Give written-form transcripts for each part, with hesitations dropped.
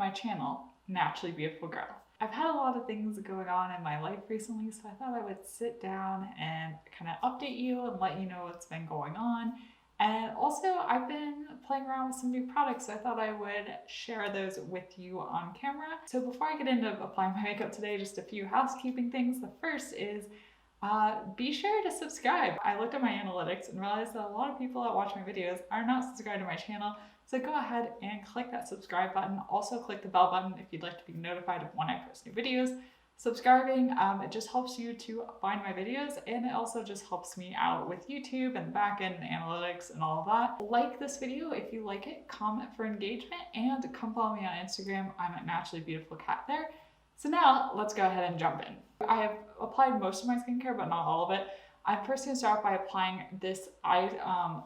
my channel, Naturally Beautiful Girl. I've had a lot of things going on in my life recently, so I thought I would sit down and kind of update you and let you know what's been going on. And also, I've been playing around with some new products, so I thought I would share those with you on camera. So before I get into applying my makeup today, just a few housekeeping things. The first is be sure to subscribe. I looked at my analytics and realized that a lot of people that watch my videos are not subscribed to my channel. So go ahead and click that subscribe button. Also click the bell button if you'd like to be notified of when I post new videos. Subscribing, it just helps you to find my videos, and it also just helps me out with YouTube and backend and analytics and all of that. Like this video if you like it, comment for engagement, and come follow me on Instagram. I'm at naturallybeautifulgirlkat there. So now let's go ahead and jump in. I have applied most of my skincare, but not all of it. I'm first going to start by applying this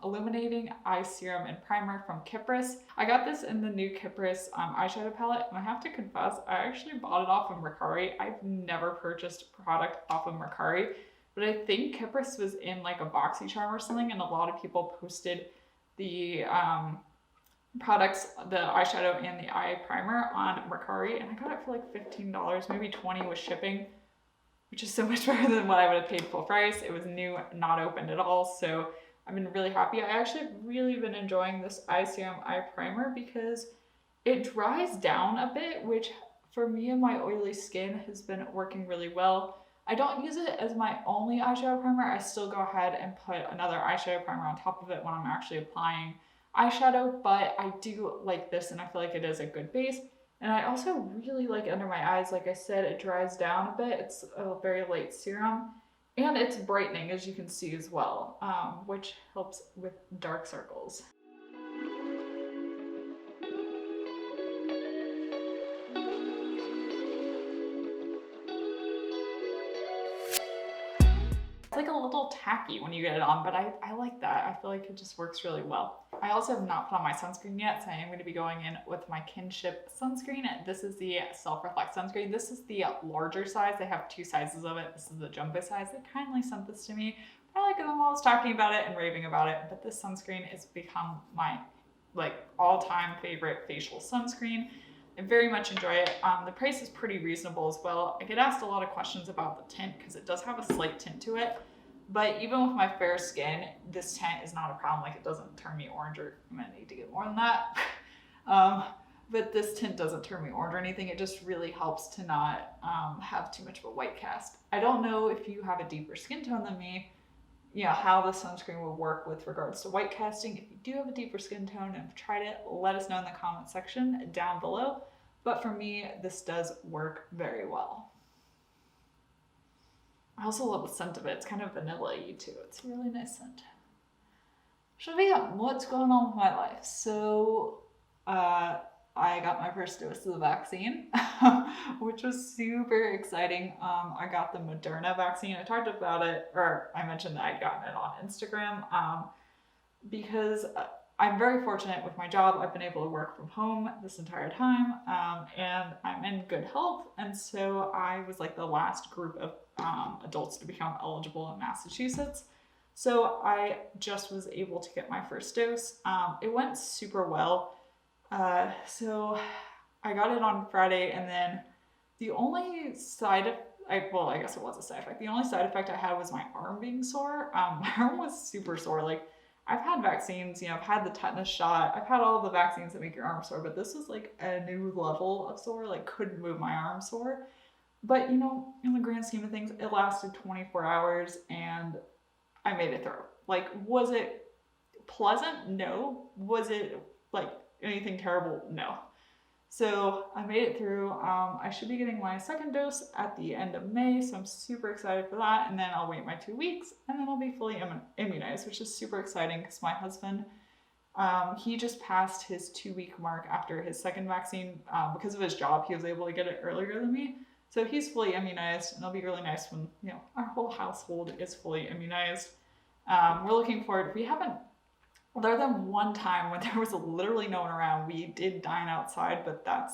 illuminating eye serum and primer from Kypris. I got this in the new Kypris eyeshadow palette, and I have to confess, I actually bought it off of Mercari. I've never purchased product off of Mercari, but I think Kypris was in like a BoxyCharm or something, and a lot of people posted the products, the eyeshadow and the eye primer on Mercari, and I got it for like $15, maybe $20 with shipping, which is so much better than what I would have paid full price. It was new, not opened at all, so I've been really happy. I actually have really been enjoying this eye serum eye primer because it dries down a bit, which for me and my oily skin has been working really well. I don't use it as my only eyeshadow primer. I still go ahead and put another eyeshadow primer on top of it when I'm actually applying eyeshadow, but I do like this and I feel like it is a good base. And I also really like under my eyes. Like I said, it dries down a bit. It's a very light serum, and it's brightening, as you can see as well, which helps with dark circles. It's like a little tacky when you get it on, but I like that. I feel like it just works really well. I also have not put on my sunscreen yet, so I am going to be going in with my Kinship sunscreen. This is the Self-Reflect sunscreen. This is the larger size. They have two sizes of it. This is the jumbo size. They kindly sent this to me. I like them while I was talking about it and raving about it, but this sunscreen has become my all-time favorite facial sunscreen. I very much enjoy it. The price is pretty reasonable as well. I get asked a lot of questions about the tint because it does have a slight tint to it. But even with my fair skin, this tint is not a problem. Like, it doesn't turn me orange, or I'm gonna need to get more than that. But this tint doesn't turn me orange or anything. It just really helps to not have too much of a white cast. I don't know if you have a deeper skin tone than me, you know, how the sunscreen will work with regards to white casting. If you do have a deeper skin tone and have tried it, let us know in the comment section down below. But for me, this does work very well. I also love the scent of it. It's kind of vanilla-y too. It's a really nice scent. So yeah, what's going on with my life? So I got my first dose of the vaccine, which was super exciting. I got the Moderna vaccine. I talked about it, or I mentioned that I'd gotten it on Instagram because I'm very fortunate with my job. I've been able to work from home this entire time, and I'm in good health. And so I was like the last group of adults to become eligible in Massachusetts. So I just was able to get my first dose. It went super well. So I got it on Friday, and then the only side effect, I guess it was a side effect. The only side effect I had was my arm being sore. My arm was super sore. Like, I've had vaccines, you know, I've had the tetanus shot, I've had all the vaccines that make your arm sore, but this was like a new level of sore, like couldn't move my arm sore. But, you know, in the grand scheme of things, it lasted 24 hours and I made it through. Like, was it pleasant? No. Was it like anything terrible? No. So I made it through. I should be getting my second dose at the end of May, so I'm super excited for that. And then I'll wait my 2 weeks, and then I'll be fully immunized, which is super exciting because my husband, he just passed his 2-week mark after his second vaccine. Because of his job, he was able to get it earlier than me. So he's fully immunized, and it'll be really nice when, you know, our whole household is fully immunized. We're looking forward. We haven't, other than one time when there was literally no one around, we did dine outside, but that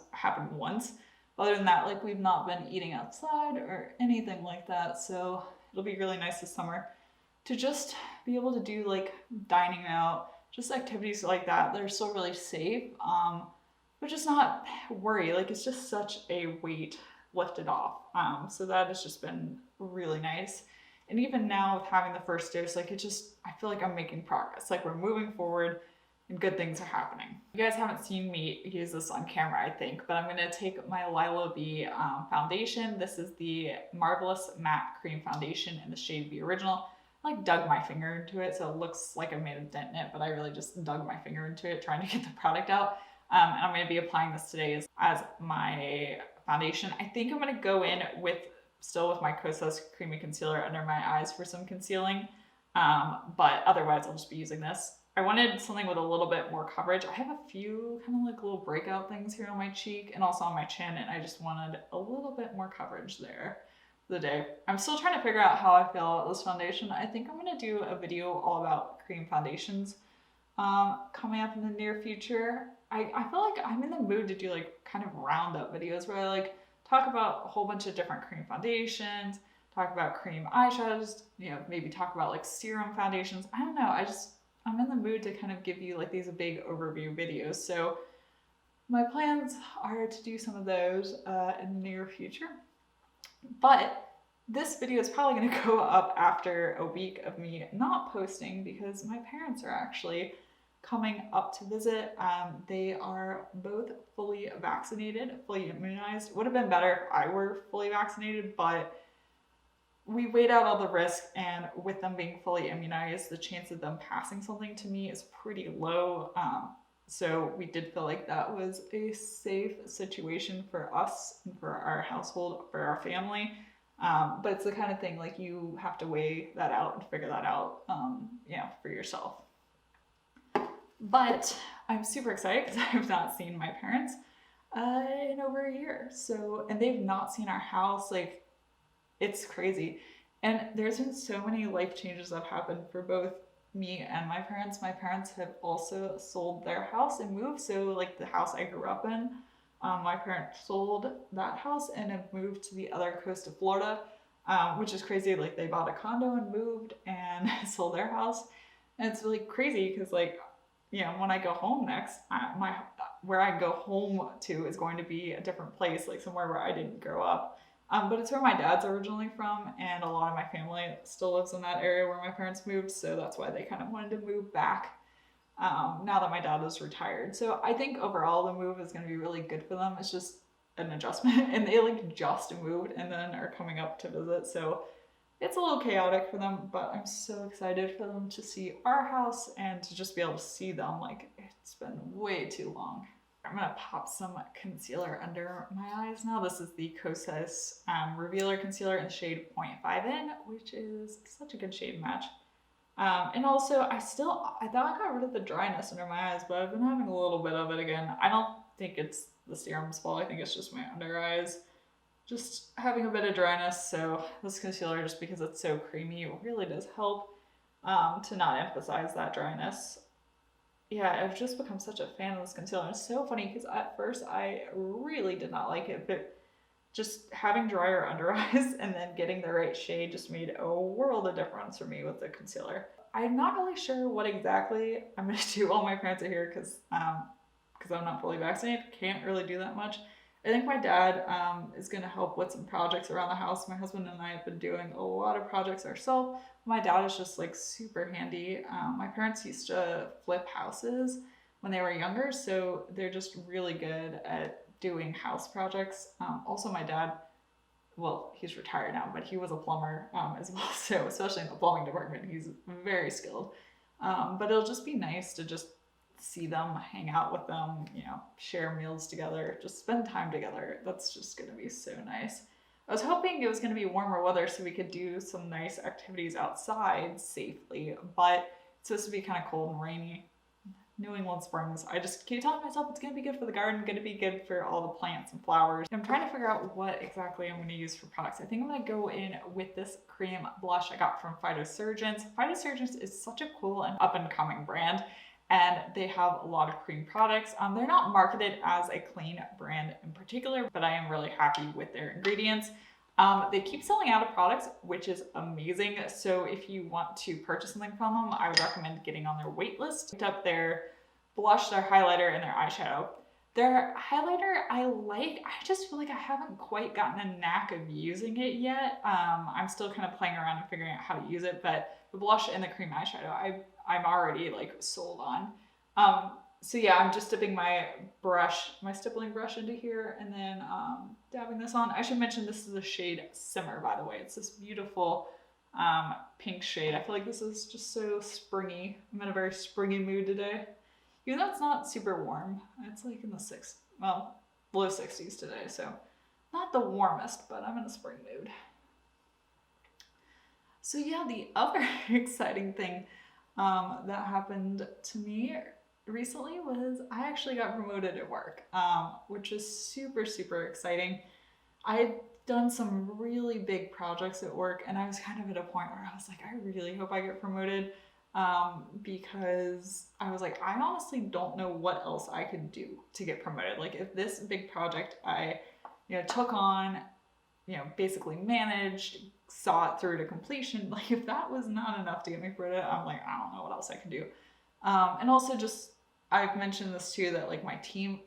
happened once. Other than that, like, we've not been eating outside or anything like that. So it'll be really nice this summer to just be able to do like dining out, just activities like that. They're still really safe. but just not worry. Like, it's just such a weight lifted off. So that has just been really nice. And even now with having the first dose, like, I feel like I'm making progress. Like, we're moving forward and good things are happening. You guys haven't seen me use this on camera, I think, but I'm gonna take my Lila B foundation. This is the Marvelous Matte Cream Foundation in the shade B Original. I like dug my finger into it, so it looks like I made a dent in it, but I really just dug my finger into it trying to get the product out. And I'm gonna be applying this today as my foundation. I think I'm gonna go in still with my Kosas Creamy Concealer under my eyes for some concealing, but otherwise I'll just be using this. I wanted something with a little bit more coverage. I have a few kind of like little breakout things here on my cheek and also on my chin, and I just wanted a little bit more coverage there for the day. I'm still trying to figure out how I feel about this foundation. I think I'm gonna do a video all about cream foundations coming up in the near future. I feel like I'm in the mood to do like kind of roundup videos where I like talk about a whole bunch of different cream foundations, talk about cream eyeshadows, you know, maybe talk about like serum foundations. I don't know, I'm in the mood to kind of give you like these big overview videos. So my plans are to do some of those in the near future. But this video is probably going to go up after a week of me not posting because my parents are actually coming up to visit. They are both fully vaccinated, fully immunized. Would have been better if I were fully vaccinated, but we weighed out all the risk, and with them being fully immunized, the chance of them passing something to me is pretty low. So we did feel like that was a safe situation for us and for our household, for our family. But it's the kind of thing like you have to weigh that out and figure that out, for yourself. But I'm super excited because I have not seen my parents in over a year. So, and they've not seen our house. Like, it's crazy. And there's been so many life changes that have happened for both me and my parents. My parents have also sold their house and moved. So like the house I grew up in, my parents sold that house and have moved to the other coast of Florida, which is crazy. Like they bought a condo and moved and sold their house. And it's really crazy because like, when I go home next, where I go home to is going to be a different place, like somewhere where I didn't grow up. But it's where my dad's originally from, and a lot of my family still lives in that area where my parents moved, so that's why they kind of wanted to move back now that my dad is retired. So I think overall the move is going to be really good for them. It's just an adjustment, and they like just moved and then are coming up to visit, so it's a little chaotic for them, but I'm so excited for them to see our house and to just be able to see them. Like, it's been way too long. I'm gonna pop some concealer under my eyes now. This is the Kosas Revealer Concealer in the shade 0.5N, which is such a good shade match. And also, I thought I got rid of the dryness under my eyes, but I've been having a little bit of it again. I don't think it's the serum's fault. I think it's just my under eyes just having a bit of dryness. So this concealer, just because it's so creamy, really does help to not emphasize that dryness. Yeah, I've just become such a fan of this concealer. It's so funny because at first I really did not like it, but just having drier under eyes and then getting the right shade just made a world of difference for me with the concealer. I'm not really sure what exactly I'm going to do while my parents are here because I'm not fully vaccinated. Can't really do that much. I think my dad is going to help with some projects around the house. My husband and I have been doing a lot of projects ourselves. My dad is just like super handy. My parents used to flip houses when they were younger, so they're just really good at doing house projects. Also my dad, well, he's retired now, but he was a plumber as well, so especially in the plumbing department, he's very skilled. But it'll just be nice to just see them, hang out with them, share meals together, just spend time together. That's just gonna be so nice. I was hoping it was gonna be warmer weather so we could do some nice activities outside safely, but it's supposed to be kind of cold and rainy. New England springs. I just keep telling myself it's gonna be good for the garden, gonna be good for all the plants and flowers. I'm trying to figure out what exactly I'm gonna use for products. I think I'm gonna go in with this cream blush I got from Phytosurgence. Phytosurgence is such a cool and up and coming brand, and they have a lot of cream products. They're not marketed as a clean brand in particular, but I am really happy with their ingredients. They keep selling out of products, which is amazing. So if you want to purchase something from them, I would recommend getting on their wait list. Picked up their blush, their highlighter, and their eyeshadow. Their highlighter I like, I just feel like I haven't quite gotten a knack of using it yet. I'm still kind of playing around and figuring out how to use it, but the blush and the cream eyeshadow, I'm already like sold on. So yeah, I'm just dipping my stippling brush into here and then dabbing this on. I should mention this is the shade Simmer, by the way. It's this beautiful pink shade. I feel like this is just so springy. I'm in a very springy mood today. Even though it's not super warm, it's like in the low 60s today, so not the warmest, but I'm in a spring mood. So yeah, the other exciting thing that happened to me recently was I actually got promoted at work, which is super, super exciting. I had done some really big projects at work, and I was kind of at a point where I was like, I really hope I get promoted. Because I was like, I honestly don't know what else I could do to get promoted. Like if this big project I, took on, basically managed, saw it through to completion, like if that was not enough to get me promoted, I'm like, I don't know what else I can do. And also just, I've mentioned this too, that like my team,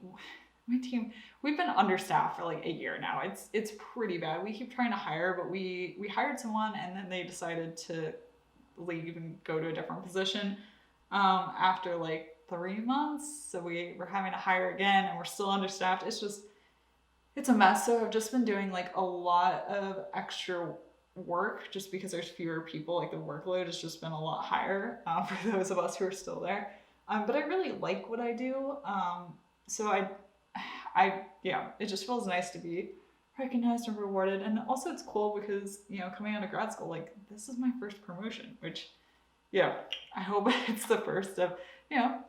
we've been understaffed for like a year now. It's pretty bad. We keep trying to hire, but we hired someone and then they decided to leave and go to a different position after like 3 months. So we're having to hire again and we're still understaffed. It's a mess. So I've just been doing like a lot of extra work just because there's fewer people. Like the workload has just been a lot higher for those of us who are still there. But I really like what I do. So it just feels nice to be recognized and rewarded. And also it's cool because, coming out of grad school, like this is my first promotion, which, I hope it's the first of,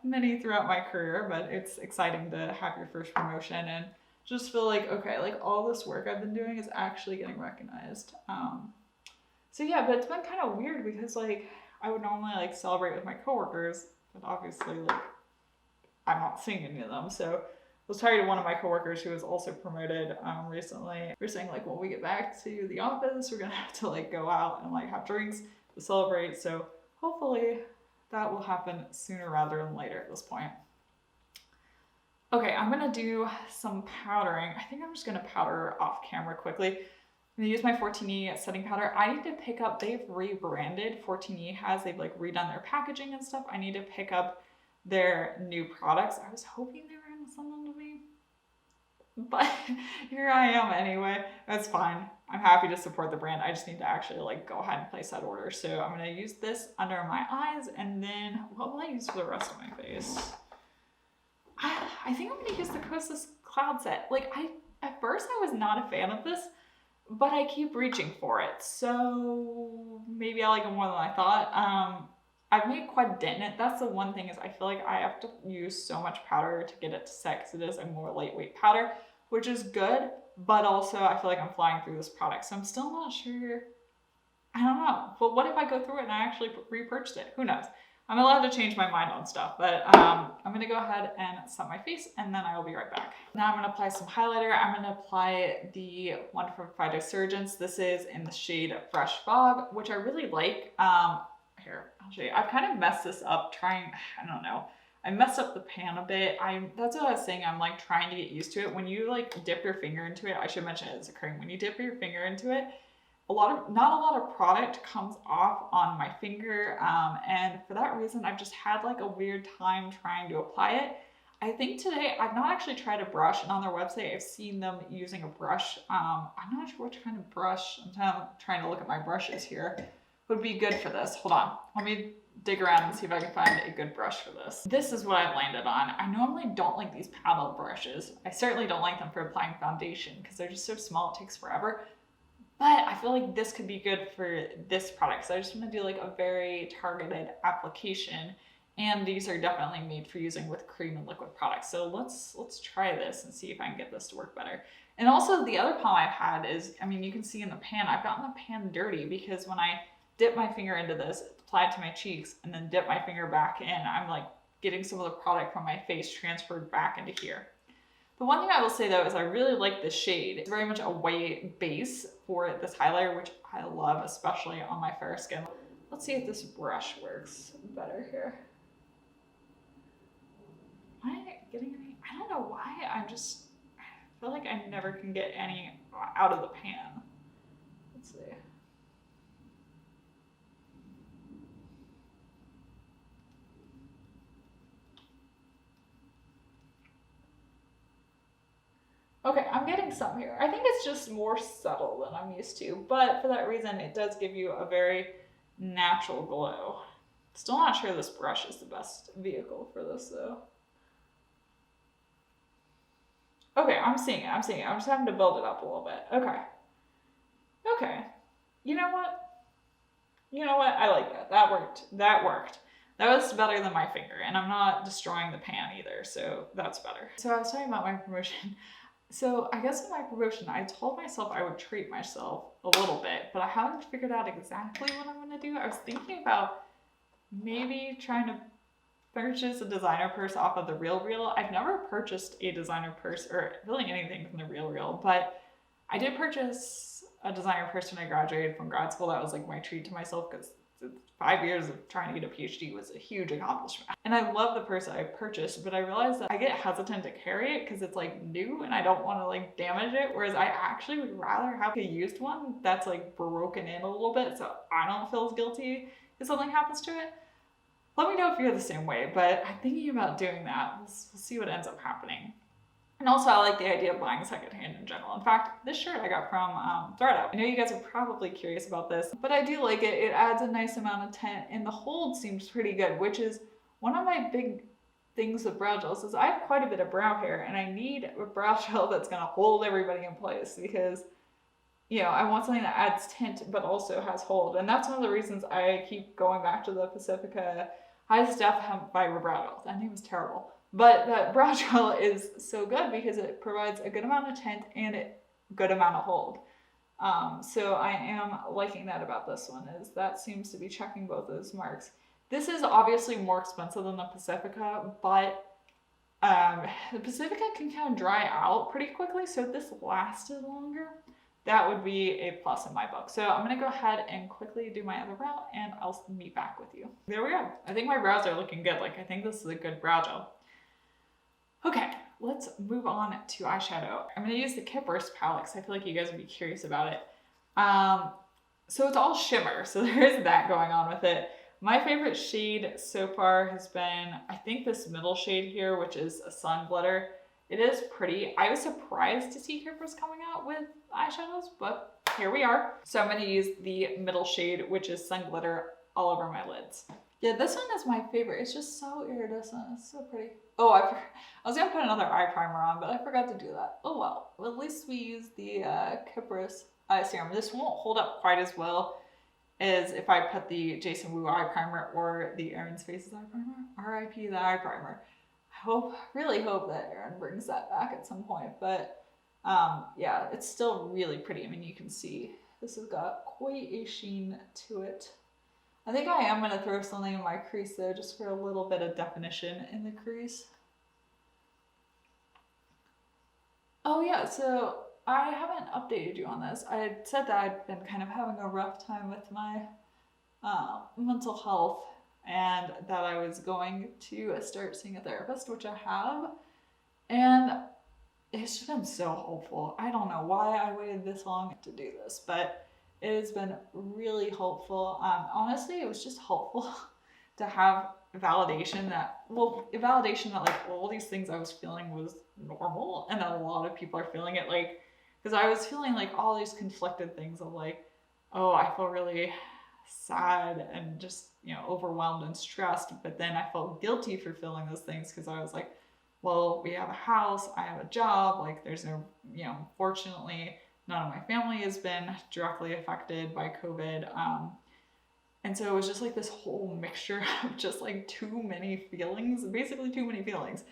many throughout my career, but it's exciting to have your first promotion and just feel like, okay, like all this work I've been doing is actually getting recognized. So yeah, but it's been kind of weird because like I would normally like celebrate with my coworkers, but obviously like I'm not seeing any of them. So I was talking to one of my coworkers who was also promoted recently. We were saying like, when we get back to the office, we're gonna have to like go out and like have drinks to celebrate. So hopefully that will happen sooner rather than later at this point. Okay, I'm gonna do some powdering. I think I'm just gonna powder off camera quickly. I'm gonna use my 14E setting powder. I need to pick up, they've rebranded, 14E they've like redone their packaging and stuff. I need to pick up their new products. I was hoping they were gonna send them to me, but here I am anyway. That's fine. I'm happy to support the brand. I just need to actually like go ahead and place that order. So I'm gonna use this under my eyes, and then what will I use for the rest of my face? I think I'm gonna use the Kosas Cloud Set. Like at first I was not a fan of this, but I keep reaching for it. So maybe I like it more than I thought. I've made quite a dent in it. That's the one thing, is I feel like I have to use so much powder to get it to set because it is a more lightweight powder, which is good, but also I feel like I'm flying through this product. So I'm still not sure. I don't know. But what if I go through it and I actually repurchased it? Who knows? I'm allowed to change my mind on stuff, but I'm gonna go ahead and set my face and then I will be right back. Now I'm gonna apply some highlighter. I'm gonna apply the one from Phytosurgence. This is in the shade Fresh Fog, which I really like. Here, I'll show you. I've kind of messed this up I messed up the pan a bit. That's what I was saying. I'm like trying to get used to it. When you like dip your finger into it, I should mention it as a cream. When you dip your finger into it, not a lot of product comes off on my finger. And for that reason, I've just had like a weird time trying to apply it. I think today, I've not actually tried a brush, and on their website, I've seen them using a brush. I'm not sure which kind of brush. I'm trying to look at my brushes here. Would be good for this. Hold on. Let me dig around and see if I can find a good brush for this. This is what I've landed on. I normally don't like these paddle brushes. I certainly don't like them for applying foundation because they're just so small, it takes forever. But I feel like this could be good for this product. So I just want to do like a very targeted application. And these are definitely made for using with cream and liquid products. So let's try this and see if I can get this to work better. And also the other problem I've had is, you can see in the pan, I've gotten the pan dirty because when I dip my finger into this, apply it to my cheeks, and then dip my finger back in, I'm like getting some of the product from my face transferred back into here. The one thing I will say though is I really like the shade. It's very much a white base for this highlighter, which I love, especially on my fair skin. Let's see if this brush works better here. Am I getting any? I I don't know why, I feel like I never can get any out of the pan. Let's see. Okay, I'm getting some here. I think it's just more subtle than I'm used to, but for that reason, it does give you a very natural glow. Still not sure this brush is the best vehicle for this though. Okay, I'm seeing it. I'm just having to build it up a little bit. Okay. Okay. You know what? I like that. That worked. That was better than my finger, and I'm not destroying the pan either, so that's better. So I was talking about my promotion. So I guess in my promotion, I told myself I would treat myself a little bit, but I haven't figured out exactly what I'm going to do. I was thinking about maybe trying to purchase a designer purse off of the Real. I've never purchased a designer purse or really anything from the Real, but I did purchase a designer purse when I graduated from grad school. That was like my treat to myself because 5 years of trying to get a PhD was a huge accomplishment. And I love the purse I purchased, but I realized that I get hesitant to carry it because it's like new and I don't want to like damage it. Whereas I actually would rather have a used one that's like broken in a little bit so I don't feel as guilty if something happens to it. Let me know if you're the same way, but I'm thinking about doing that. We'll see what ends up happening. And also, I like the idea of buying secondhand in general. In fact, this shirt I got from ThredUp. I know you guys are probably curious about this, but I do like it. It adds a nice amount of tint, and the hold seems pretty good, which is one of my big things with brow gels is I have quite a bit of brow hair, and I need a brow gel that's going to hold everybody in place because, you know, I want something that adds tint but also has hold. And that's one of the reasons I keep going back to the Pacifica High Step Fiber Brow Gel. That name was terrible. But that brow gel is so good because it provides a good amount of tint and a good amount of hold. So I am liking that about this one, is that seems to be checking both those marks. This is obviously more expensive than the Pacifica, but the Pacifica can kind of dry out pretty quickly. So if this lasted longer, that would be a plus in my book. So I'm gonna go ahead and quickly do my other brow and I'll meet back with you. There we go. I think my brows are looking good. Like I think this is a good brow gel. Okay, let's move on to eyeshadow. I'm going to use the Kypris palette because I feel like you guys would be curious about it. So it's all shimmer, so there is that going on with it. My favorite shade so far has been, I think this middle shade here, which is a Sun Glitter. It is pretty. I was surprised to see Kypris coming out with eyeshadows, but here we are. So I'm going to use the middle shade, which is Sun Glitter, all over my lids. Yeah, this one is my favorite. It's just so iridescent. It's so pretty. Oh, I was going to put another eye primer on, but I forgot to do that. Oh well. Well, at least we used the Kypris eye serum. This won't hold up quite as well as if I put the Jason Wu eye primer or the Erin's Faces eye primer. R.I.P. the eye primer. I really hope that Erin brings that back at some point. But yeah, it's still really pretty. I mean, you can see this has got quite a sheen to it. I think I am going to throw something in my crease though, just for a little bit of definition in the crease. Oh yeah, so I haven't updated you on this. I had said that I'd been kind of having a rough time with my mental health and that I was going to start seeing a therapist, which I have. And it's just been so helpful. I don't know why I waited this long to do this, but it has been really helpful. Honestly, it was just helpful to have validation that like all these things I was feeling was normal and that a lot of people are feeling it. Like, because I was feeling like all these conflicted things of like, oh, I feel really sad and just, you know, overwhelmed and stressed. But then I felt guilty for feeling those things because I was like, well, we have a house, I have a job, like there's no, you know, fortunately, none of my family has been directly affected by COVID. And so it was just like this whole mixture of just like too many feelings, basically too many feelings.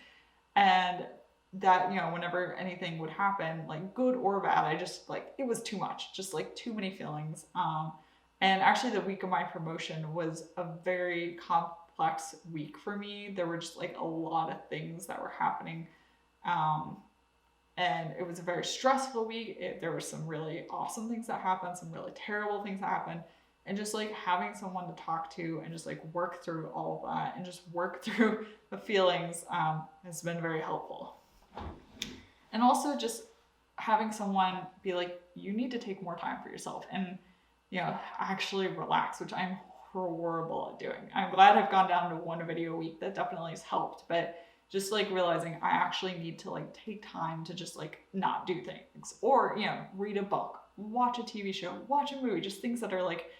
And that, you know, whenever anything would happen, like good or bad, I just like, it was too much, just like too many feelings. And actually the week of my promotion was a very complex week for me. There were just like a lot of things that were happening. And it was a very stressful week. There were some really awesome things that happened, some really terrible things that happened. And just like having someone to talk to and just like work through all of that and just work through the feelings has been very helpful. And also just having someone be like, you need to take more time for yourself and, you know, actually relax, which I'm horrible at doing. I'm glad I've gone down to 1 video a week. That definitely has helped, but just like realizing I actually need to like take time to just like not do things, or, you know, read a book, watch a TV show, watch a movie, just things that are like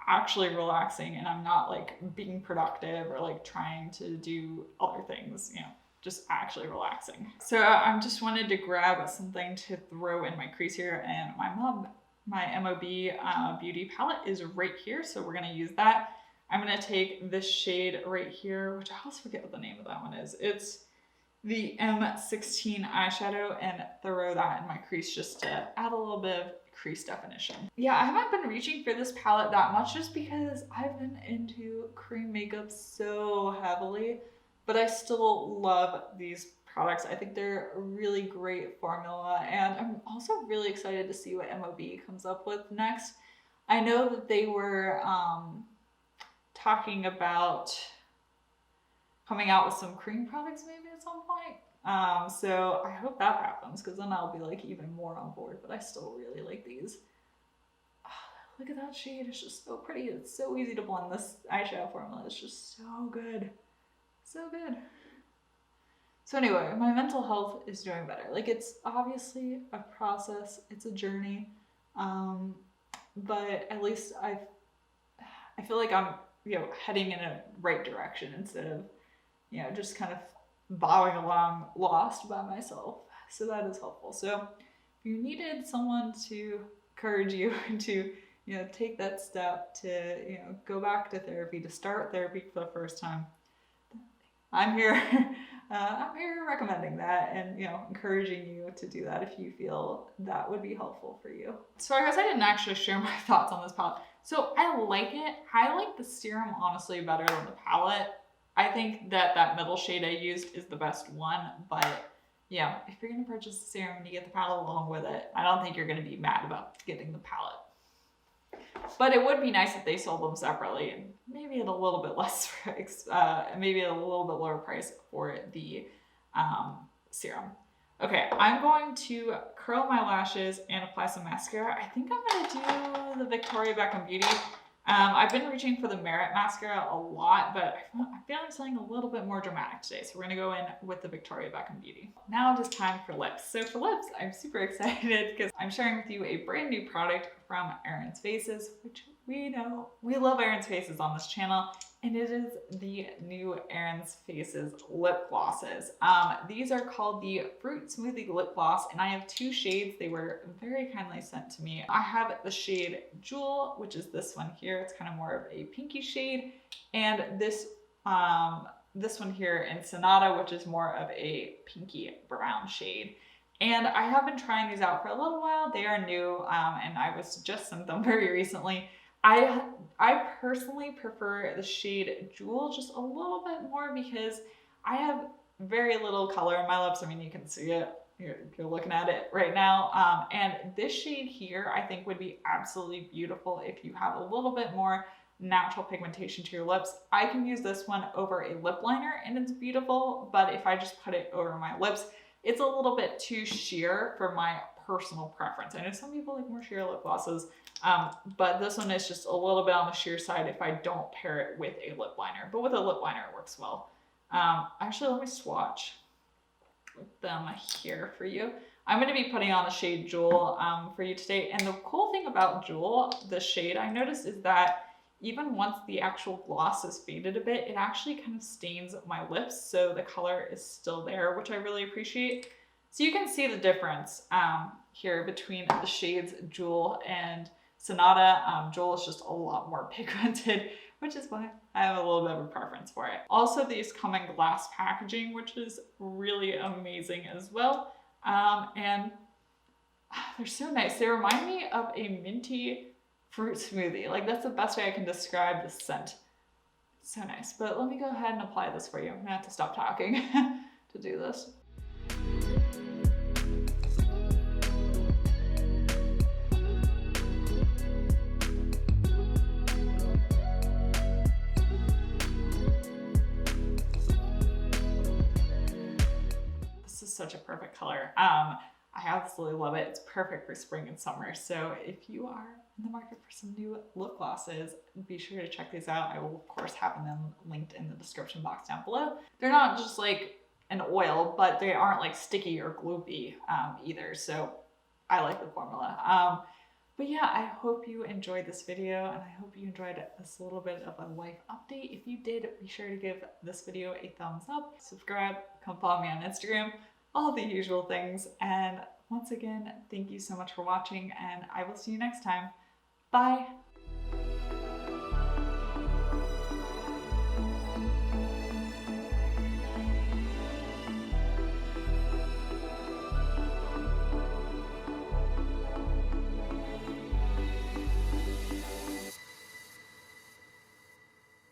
actually relaxing, and I'm not like being productive or like trying to do other things, you know, just actually relaxing. So I just wanted to grab something to throw in my crease here, and my MOB beauty palette is right here, so we're gonna use that. I'm gonna take this shade right here, which I always forget what the name of that one is. It's the M16 eyeshadow, and throw that in my crease just to add a little bit of crease definition. Yeah, I haven't been reaching for this palette that much just because I've been into cream makeup so heavily, but I still love these products. I think they're a really great formula, and I'm also really excited to see what MOB comes up with next. I know that they were talking about coming out with some cream products maybe at some point. So I hope that happens, because then I'll be like even more on board, but I still really like these. Oh, look at that shade, it's just so pretty. It's so easy to blend. This eyeshadow formula is just so good. So good. So anyway, my mental health is doing better. Like, it's obviously a process, it's a journey, but at least I feel like I'm, you know, heading in a right direction instead of, you know, just kind of bowing along lost by myself. So that is helpful. So if you needed someone to encourage you to, you know, take that step to, you know, go back to therapy, to start therapy for the first time, I'm here. I'm here recommending that, and, you know, encouraging you to do that if you feel that would be helpful for you. So I guess I didn't actually share my thoughts on this palette. So I like it. I like the serum honestly better than the palette. I think that that middle shade I used is the best one, but yeah, if you're gonna purchase the serum and you get the palette along with it, I don't think you're gonna be mad about getting the palette. But it would be nice if they sold them separately, and maybe at a little bit less price, maybe at a little bit lower price for the serum. Okay, I'm going to curl my lashes and apply some mascara. I think I'm gonna do the Victoria Beckham Beauty. I've been reaching for the Merit mascara a lot, but I feel like something a little bit more dramatic today. So we're gonna go in with the Victoria Beckham Beauty. Now it is time for lips. So for lips, I'm super excited because I'm sharing with you a brand new product from Erin's Faces, which we know, we love Erin's Faces on this channel, and it is the new Erin's Faces lip glosses. These are called the Fruit Smoothie Lip Gloss, and I have 2 shades. They were very kindly sent to me. I have the shade Jewel, which is this one here. It's kind of more of a pinky shade, and this one here in Sonata, which is more of a pinky brown shade. And I have been trying these out for a little while. They are new, and I was just sent them very recently. I personally prefer the shade Jewel just a little bit more because I have very little color in my lips. I mean, you can see it. You're looking at it right now. And this shade here, I think, would be absolutely beautiful if you have a little bit more natural pigmentation to your lips. I can use this one over a lip liner and it's beautiful, but if I just put it over my lips, it's a little bit too sheer for my personal preference. I know some people like more sheer lip glosses, but this one is just a little bit on the sheer side if I don't pair it with a lip liner. But with a lip liner, it works well. Actually, let me swatch them here for you. I'm going to be putting on the shade Jewel for you today. And the cool thing about Jewel, the shade, I noticed is that even once the actual gloss is faded a bit, it actually kind of stains my lips, so the color is still there, which I really appreciate. So you can see the difference here between the shades Jewel and Sonata. Jewel is just a lot more pigmented, which is why I have a little bit of a preference for it. Also, these come in glass packaging, which is really amazing as well. And they're so nice. They remind me of a minty fruit smoothie. Like, that's the best way I can describe the scent. So nice. But let me go ahead and apply this for you. I'm gonna have to stop talking to do this. This is such a perfect color. I absolutely love it. It's perfect for spring and summer. So if you are in the market for some new lip glosses, be sure to check these out. I will of course have them linked in the description box down below. They're not just like an oil, but they aren't like sticky or gloopy either. So I like the formula. But yeah, I hope you enjoyed this video, and I hope you enjoyed this little bit of a life update. If you did, be sure to give this video a thumbs up, subscribe, come follow me on Instagram, all the usual things. And once again, thank you so much for watching, and I will see you next time. Bye!